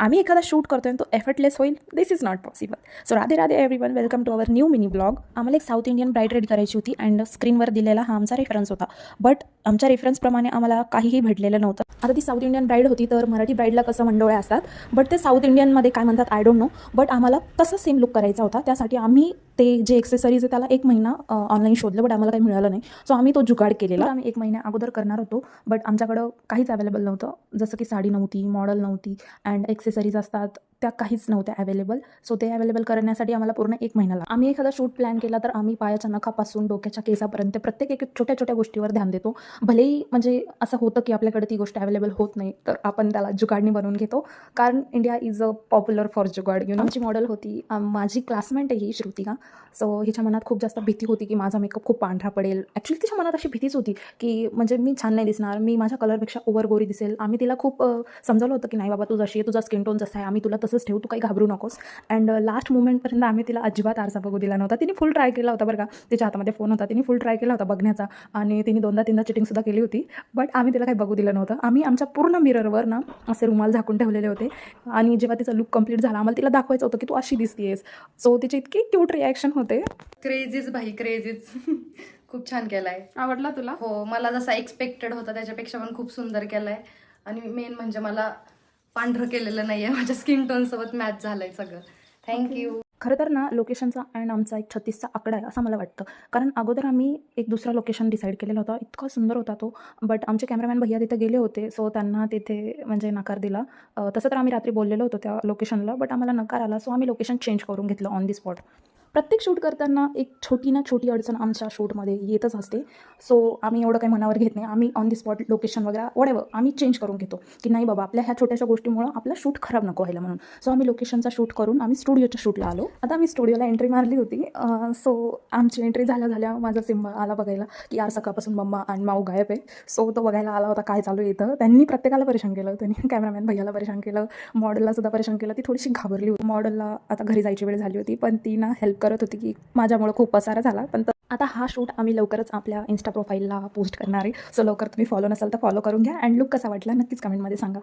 आम्ही एखादा शूट करतोय तो एफर्टलेस होईल, this is not possible. So Radhe Radhe everyone, welcome to our new mini blog. आम्हाला एक साऊथ इंडियन ब्राईड रेडी करायची होती अँड स्क्रीनवर दिलेला हा आमचा रेफरन्स होता, बट आमच्या रेफरन्सप्रमाणे आम्हाला काहीही भेटलेलं नव्हतं. आता ती साऊथ इंडियन ब्राईड होती, तर मराठी ब्राईडला कसं मंडोळे असतात, बट ते साऊथ इंडियनमध्ये काय म्हणतात आय डोंट नो, बट आम्हाला तसं सेम लुक करायचा होता. त्यासाठी आम्ही ते जे एक्सेसरीज आहे त्याला 1 महिना ऑनलाईन शोधलं, बट आम्हाला काही मिळालं नाही. सो आम्ही तो जुगाड केलेला. आम्ही 1 महिन्या अगोदर करणार होतो, बट आमच्याकडं काहीच अवेलेबल नव्हतं. जसं की साडी नव्हती, मॉडेल नव्हती अँड एक्सेसरीज असतात त्या काहीच नव्हत्या अवेलेबल. सो ते अवेलेबल करण्यासाठी आम्हाला पूर्ण 1 महिना लागला. आम्ही एखादा शूट प्लॅन केला तर आम्ही पायाच्या नखापासून डोक्याच्या केसापर्यंत प्रत्येक एक छोट्या छोट्या गोष्टीवर ध्यान देतो. भलेही म्हणजे असं होतं की आपल्याकडे ती गोष्ट अवेलेबल होत नाही, तर आपण त्याला जुगाडणी बनवून घेतो, कारण India is a popular for jugaad. आमची मॉडेल होती माझी क्लासमेट आहे ही श्रुतिका. सो हिच्या मनात खूप जास्त भीती होती की माझा मेकअप खूप पांढरा पडेल. ॲक्च्युली तिच्या मनात अशी भीतीच होती की म्हणजे मी छान नाही दिसणार, मी माझ्या कलरपेक्षा ओव्हर गोरी दिसेल. आम्ही तिला खूप समजावलं होतं की नाही बाबा, तू जशी आहे, तुझा स्किन टोन जसा आहे, आम्ही तुला तसंच ठेवू, तू काही घाबरू नकोस. अँड लास्ट मोमेंटपर्यंत आम्ही तिला अजिबात आरसा बघू दिला नव्हता. तिने फुल ट्राय केला होता बरं का, तिच्या हातामध्ये फोन होता, तिने फुल ट्राय केला होता बघण्याचा आणि तिने 2दा-3दा चिटिंगसुद्धा केली होती, बट आम्ही तिला काही बघू दिलं नव्हतं. आम्ही आमच्या पूर्ण मिररवर ना असे रुमाल झाकून ठेवलेले होते आणि जेव्हा तिचा लुक कंप्लीट झाला आम्हाला तिला दाखवायचं होतं की तू अशी दिसतेस. सो तिचे इतके क्यूट रिॲक्शन होते. क्रेझीच भाई क्रेझीच. खूप छान केलाय. आवडला तुला? हो, मला जसा एक्सपेक्टेड होता त्याच्यापेक्षा पण खूप सुंदर केलाय. आणि मेन म्हणजे मला पांढरं केलेलं नाहीये, माझ्या स्किन टोन सोबत मॅच झालंय सगळं. थँक्यू. खरं तर ना लोकेशनचा अँड आमचा एक 36चा आकडा आहे असं मला वाटतं, कारण अगोदर आम्ही एक दुसरा लोकेशन डिसाईड केलेला होता. इतका सुंदर होता तो, बट आमचे कॅमेरामॅन भैया तिथे गेले होते, सो त्यांना तिथे म्हणजे नकार दिला. तसं तर आम्ही रात्री बोललेलो होतो त्या लोकेशनला, बट आम्हाला नकार आला. सो आम्ही लोकेशन चेंज करून घेतलं ऑन दी स्पॉट. प्रत्येक शूट करताना एक छोटी ना छोटी अडचण आमच्या शूटमध्ये येतच असते. सो आम्ही एवढं काही मनावर घेत नाही. आम्ही ऑन दी स्पॉट लोकेशन वगैरे वॉटेव्हर आम्ही चेंज करून घेतो की नाही बाबा, आपल्या ह्या छोट्याशा गोष्टीमुळं आपलं शूट खराब नको व्हायला म्हणून. सो आम्ही लोकेशनचा शूट करून आम्ही स्टुडिओच्या शूटला आलो. आता आम्ही स्टुडिओला एंट्री मारली होती. सो आमची एंट्री झाल्या माझा सिम्बा आला बघायला की यार सकाळपासून मम्मा आणि माऊ गायब आहे. सो तो बघायला आला होता काय चालू येतं. त्यांनी प्रत्येकाला परेशान केलं. त्यांनी कॅमेरामॅन भैयाला परेशान केलं, मॉडेलला सुद्धा परेशान केलं. ती थोडीशी घाबरली होती. मॉडेलला आता घरी जायची वेळ झाली होती, पण ती ना हेल्प करत होती की माझ्यामुळं खूप पसारा झाला. पण आता हा शूट आम्ही लवकरच आपल्या इन्स्टा प्रोफाईलला पोस्ट करणार आहे. सो लवकर तुम्ही फॉलो नसाल तर फॉलो करून घ्या. अँड लुक कसा वाटला नक्कीच कमेंटमध्ये सांगा.